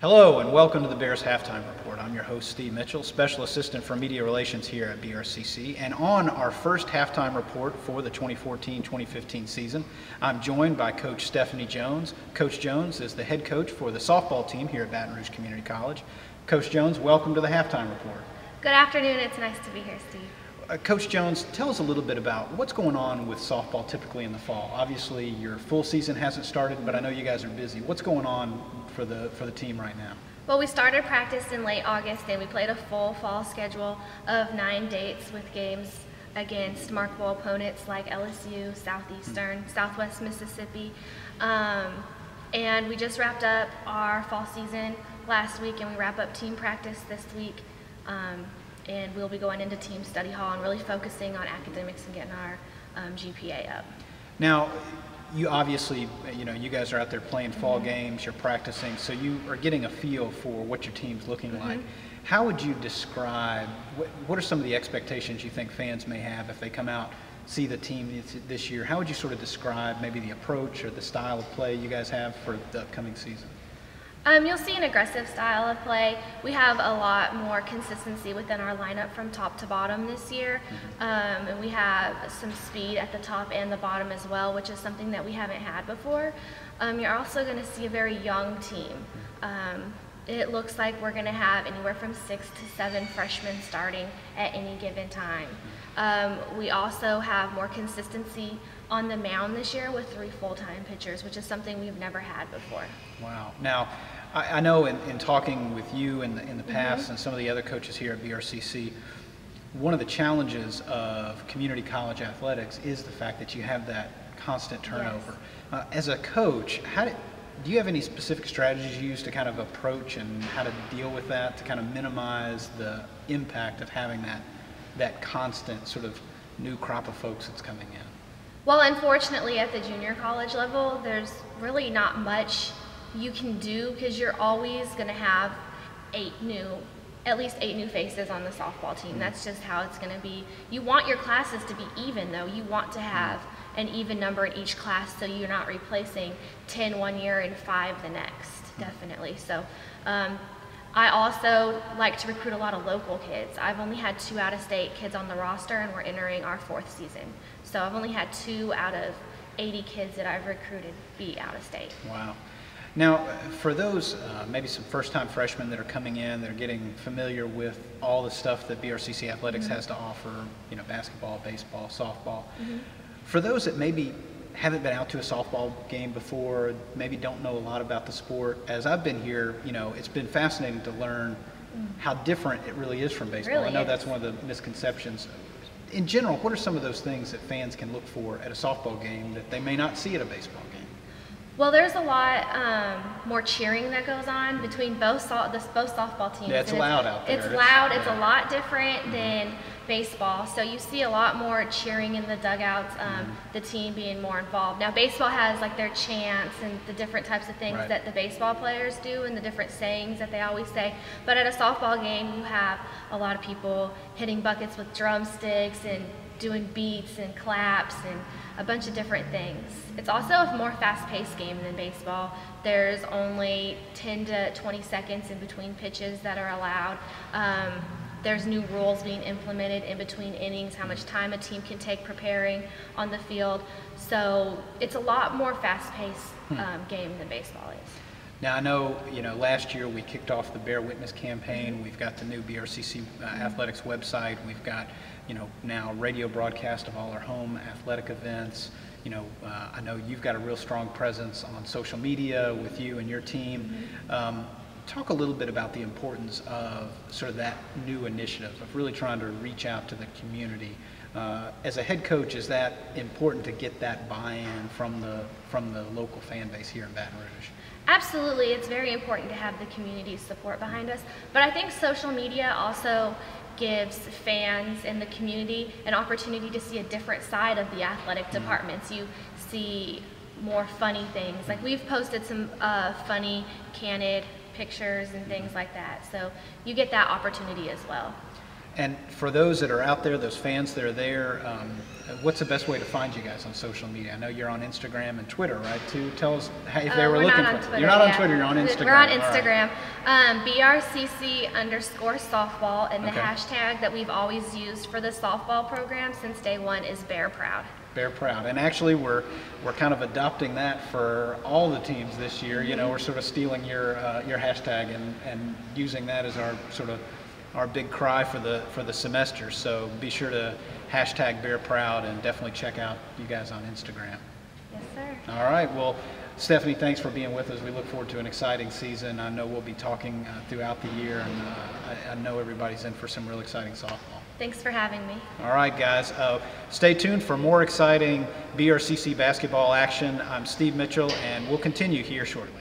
Hello and welcome to the Bears Halftime Report. I'm your host, Steve Mitchell, Special Assistant for Media Relations here at BRCC. And on our first halftime report for the 2014-2015 season, I'm joined by Coach Stephanie Jones. Coach Jones is the head coach for the softball team here at Baton Rouge Community College. Coach Jones, welcome to the halftime report. Good afternoon. It's nice to be here, Steve. Coach Jones, tell us a little bit about what's going on with softball typically in the fall. Obviously, your full season hasn't started, but I know you guys are busy. What's going on for the team right now? Well, we started practice in late August, and we played a full fall schedule of 9 dates with games against marketable opponents like LSU, Southeastern, Southwest Mississippi. And we just wrapped up our fall season last week, and we wrap up team practice this week. And we'll be going into team study hall and really focusing on academics and getting our GPA up. Now, you obviously, you guys are out there playing fall games, you're practicing, so you are getting a feel for what your team's looking like. How would you describe, what are some of the expectations you think fans may have if they come out, see the team this year? How would you sort of describe maybe the approach or the style of play you guys have for the upcoming season? You'll see an aggressive style of play. We have a lot more consistency within our lineup from top to bottom this year. And we have some speed at the top and the bottom as well, which is something that we haven't had before. You're also going to see a very young team. It looks like we're going to have anywhere from 6 to 7 freshmen starting at any given time. We also have more consistency on the mound this year with 3 full-time pitchers, which is something we've never had before. Wow. Now, I know in talking with you in the past and some of the other coaches here at BRCC, one of the challenges of community college athletics is the fact that you have that constant turnover. Yes. As a coach, do you have any specific strategies you use to kind of approach and how to deal with that, to kind of minimize the impact of having that constant sort of new crop of folks that's coming in? Well, unfortunately, at the junior college level, there's really not much you can do because you're always going to have at least 8 new faces on the softball team. That's just how it's going to be. You want your classes to be even, though. You want to have an even number in each class so you're not replacing 10 one year and 5 the next, definitely. So I also like to recruit a lot of local kids. I've only had 2 out-of-state kids on the roster, and we're entering our 4th season. So I've only had 2 out of 80 kids that I've recruited be out-of-state. Wow. Now, for those maybe some first-time freshmen that are coming in, that are getting familiar with all the stuff that BRCC Athletics has to offer, basketball, baseball, softball, for those that maybe haven't been out to a softball game before, maybe don't know a lot about the sport, as I've been here, it's been fascinating to learn how different it really is from baseball. Really I know that's one of the misconceptions. In general, what are some of those things that fans can look for at a softball game that they may not see at a baseball game? Well, there's a lot more cheering that goes on between both softball teams. Yeah, it's loud out there. It's loud. It's a lot different than baseball. So you see a lot more cheering in the dugouts, the team being more involved. Now, baseball has like their chants and the different types of things that the baseball players do and the different sayings that they always say. But at a softball game, you have a lot of people hitting buckets with drumsticks and doing beats and claps and a bunch of different things. It's also a more fast-paced game than baseball. There's only 10 to 20 seconds in between pitches that are allowed. There's new rules being implemented in between innings, how much time a team can take preparing on the field. So it's a lot more fast-paced game than baseball is. Now, I know, last year we kicked off the Bear Witness campaign. We've got the new BRCC Athletics website. We've got, now radio broadcast of all our home athletic events. I know you've got a real strong presence on social media with you and your team. Talk a little bit about the importance of sort of that new initiative of really trying to reach out to the community. As a head coach, is that important to get that buy-in from the local fan base here in Baton Rouge? Absolutely. It's very important to have the community's support behind us. But I think social media also gives fans in the community an opportunity to see a different side of the athletic departments. You see more funny things. Like we've posted some funny, candid pictures and things like that. So you get that opportunity as well. And for those that are out there, those fans that are there, what's the best way to find you guys on social media? I know you're on Instagram and Twitter, right? Too. Tell us if they were looking for. Twitter, you're not on Twitter. You're on Instagram. We're on Instagram. BRCC_softball, and the hashtag that we've always used for the softball program since day one is Bear Proud. Bear Proud, and actually we're kind of adopting that for all the teams this year. You know, we're sort of stealing your hashtag and using that as our sort of our big cry for the semester. So be sure to hashtag Bear Proud and definitely check out you guys on Instagram. Yes, sir. All right. Well, Stephanie, thanks for being with us. We look forward to an exciting season. I know we'll be talking throughout the year, and I know everybody's in for some real exciting softball. Thanks for having me. All right, guys. Stay tuned for more exciting BRCC basketball action. I'm Steve Mitchell, and we'll continue here shortly.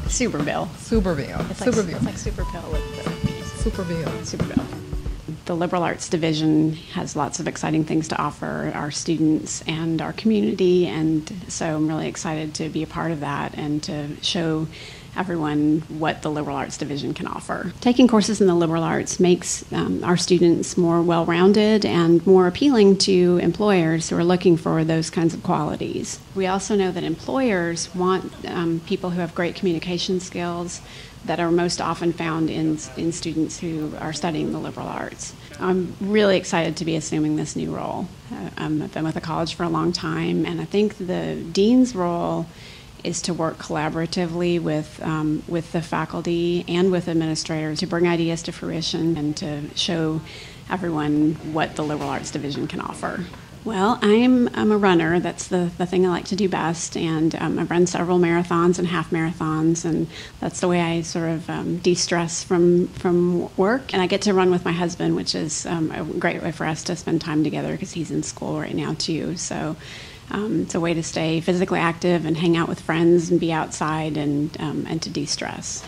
Superbill. Superbill. It's Superbill. like Super Pill with the Superbill. Superbill. The Liberal Arts Division has lots of exciting things to offer our students and our community, and so I'm really excited to be a part of that and to show everyone what the Liberal Arts Division can offer. Taking courses in the liberal arts makes our students more well-rounded and more appealing to employers who are looking for those kinds of qualities. We also know that employers want people who have great communication skills that are most often found in students who are studying the liberal arts. I'm really excited to be assuming this new role. I've been with the college for a long time, and I think the dean's role is to work collaboratively with the faculty and with administrators to bring ideas to fruition and to show everyone what the Liberal Arts Division can offer. Well, I'm a runner. That's the thing I like to do best, and I've run several marathons and half marathons, and that's the way I sort of de-stress from work. And I get to run with my husband, which is a great way for us to spend time together because he's in school right now too. So it's a way to stay physically active and hang out with friends and be outside and to de-stress.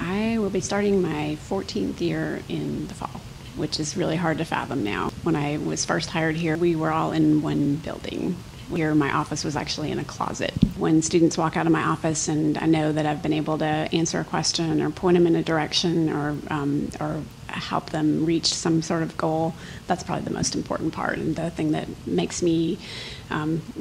I will be starting my 14th year in the fall, which is really hard to fathom now. When I was first hired here, we were all in one building. Here, my office was actually in a closet. When students walk out of my office and I know that I've been able to answer a question or point them in a direction or help them reach some sort of goal, that's probably the most important part and the thing that makes me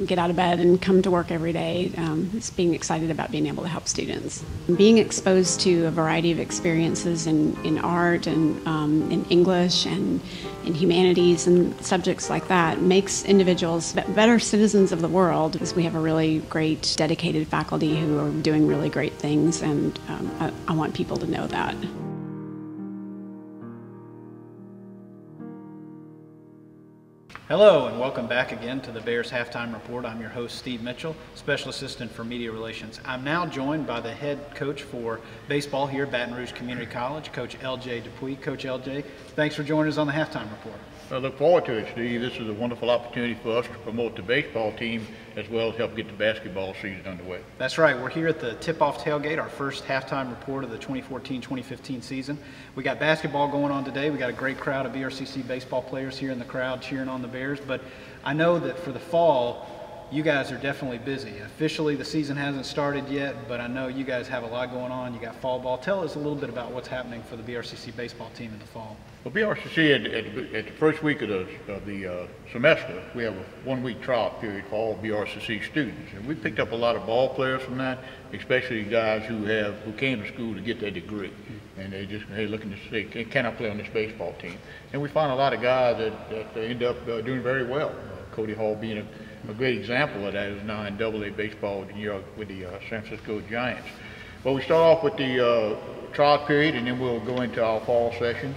get out of bed and come to work every day is being excited about being able to help students. Being exposed to a variety of experiences in art and in English and in humanities and subjects like that makes individuals better citizens of the world, because we have a really great dedicated faculty who are doing really great things, and I want people to know that. Hello and welcome back again to the Bears Halftime Report. I'm your host, Steve Mitchell, Special Assistant for Media Relations. I'm now joined by the head coach for baseball here at Baton Rouge Community College, Coach L.J. Dupuy. Coach L.J., thanks for joining us on the Halftime Report. I look forward to it, Steve. This is a wonderful opportunity for us to promote the baseball team as well as help get the basketball season underway. That's right. We're here at the Tip-Off Tailgate, our first halftime report of the 2014-2015 season. We got basketball going on today. We got a great crowd of BRCC baseball players here in the crowd cheering on the Bears. But I know that for the fall, you guys are definitely busy. Officially, the season hasn't started yet, but I know you guys have a lot going on. You got fall ball. Tell us a little bit about what's happening for the BRCC baseball team in the fall. Well, BRCC, at the first week of the semester, we have a one-week trial period for all BRCC students. And we picked up a lot of ball players from that, especially guys who came to school to get their degree. And they just, looking to say, can I play on this baseball team? And we found a lot of guys that end up doing very well. Cody Hall being a great example of that, is now in AA baseball with the San Francisco Giants. Well, we start off with the trial period, and then we'll go into our fall sessions.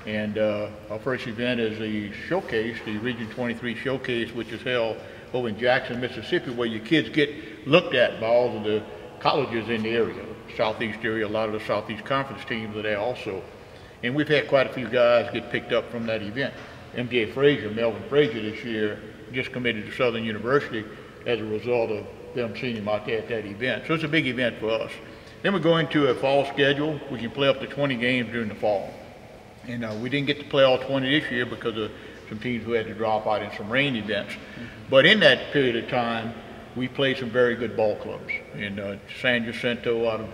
And our first event is the showcase, the Region 23 showcase, which is held over in Jackson, Mississippi, where your kids get looked at by all of the colleges in the area. Southeast area, a lot of the Southeast Conference teams are there also. And we've had quite a few guys get picked up from that event. MJ Frazier, Melvin Frazier this year, just committed to Southern University as a result of them seeing him out there at that event. So it's a big event for us. Then we go into a fall schedule. We can play up to 20 games during the fall. And we didn't get to play all 20 this year because of some teams who had to drop out in some rain events. But in that period of time, we played some very good ball clubs. And San Jacinto out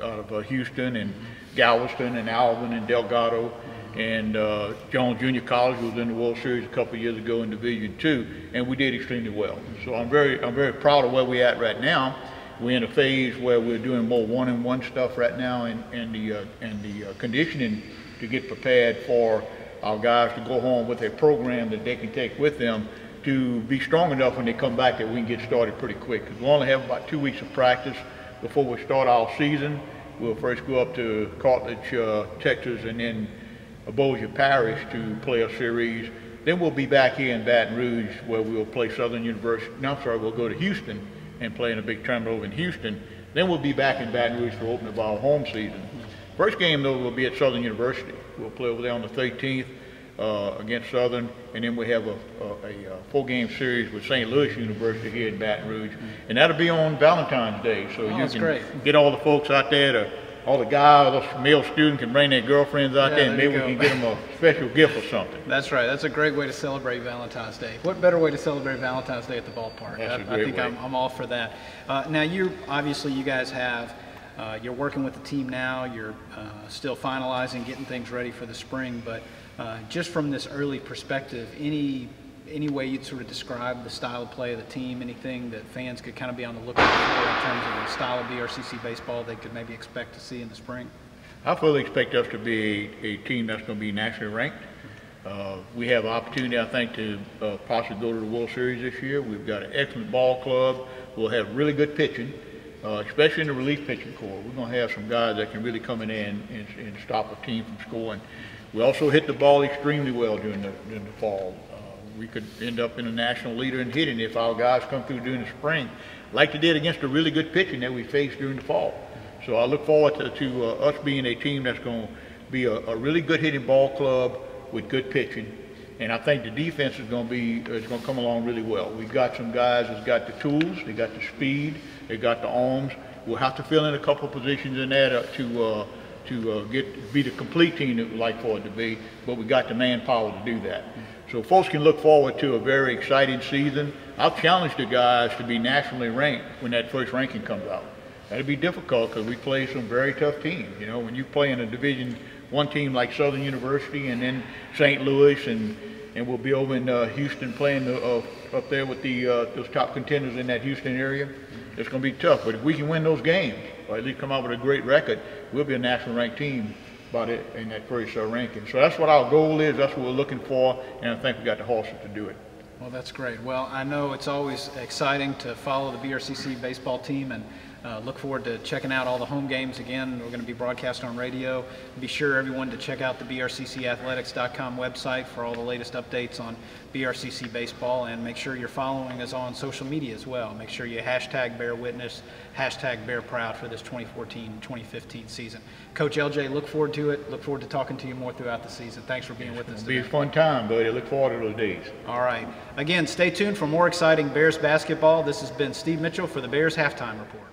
of Houston, and Galveston, and Alvin, and Delgado, and Jones Junior College was in the World Series a couple of years ago in Division II, and we did extremely well. So I'm very proud of where we're at right now. We're in a phase where we're doing more one-on-one stuff right now, and the conditioning to get prepared for our guys to go home with a program that they can take with them to be strong enough when they come back that we can get started pretty quick. Because we only have about 2 weeks of practice before we start our season. We'll first go up to Carthage, Texas, and then Bossier Parish to play a series. Then we'll be back here in Baton Rouge where we'll play Southern University. No, I'm sorry, we'll go to Houston and play in a big tournament over in Houston. Then we'll be back in Baton Rouge for opening of our home season. First game, though, will be at Southern University. We'll play over there on the 13th against Southern, and then we have a 4-game series with St. Louis University here in Baton Rouge, and that'll be on Valentine's Day. So you can get all the folks out there, all the guys, those male students can bring their girlfriends out there, and maybe we can get them a special gift or something. That's right. That's a great way to celebrate Valentine's Day. What better way to celebrate Valentine's Day at the ballpark? That's a I great think way. I'm all for that. Now, obviously you guys have. You're working with the team now, you're still finalizing, getting things ready for the spring, but just from this early perspective, any way you'd sort of describe the style of play of the team, anything that fans could kind of be on the lookout for in terms of the style of BRCC baseball they could maybe expect to see in the spring? I fully expect us to be a team that's going to be nationally ranked. We have an opportunity, I think, to possibly go to the World Series this year. We've got an excellent ball club. We'll have really good pitching. Especially in the relief pitching corps. We're going to have some guys that can really come in and stop a team from scoring. We also hit the ball extremely well during the fall. We could end up in a national leader in hitting if our guys come through during the spring, like they did against the really good pitching that we faced during the fall. So I look forward to us being a team that's going to be a really good hitting ball club with good pitching. And I think the defense is going to come along really well. We've got some guys that's got the tools, they got the speed, they got the arms. We'll have to fill in a couple of positions in there to be the complete team that we'd like for it to be, but we got the manpower to do that. So folks can look forward to a very exciting season. I'll challenge the guys to be nationally ranked when that first ranking comes out. That'll be difficult because we play some very tough teams. You know, when you play in a Division I team like Southern University and then St. Louis, and we'll be over in Houston playing up there with those top contenders in that Houston area. It's going to be tough, but if we can win those games, or at least come out with a great record, we'll be a national ranked team in that first ranking. So that's what our goal is, that's what we're looking for, and I think we got the horses to do it. Well, that's great. Well, I know it's always exciting to follow the BRCC baseball team, and look forward to checking out all the home games again. We're going to be broadcast on radio. Be sure everyone to check out the brccathletics.com website for all the latest updates on BRCC baseball, and make sure you're following us on social media as well. Make sure you hashtag Bear Witness, hashtag Bear Proud for this 2014-2015 season. Coach LJ, look forward to it. Look forward to talking to you more throughout the season. Thanks for being with us today. It'll be a fun time, buddy. Look forward to those days. All right. Again, stay tuned for more exciting Bears basketball. This has been Steve Mitchell for the Bears Halftime Report.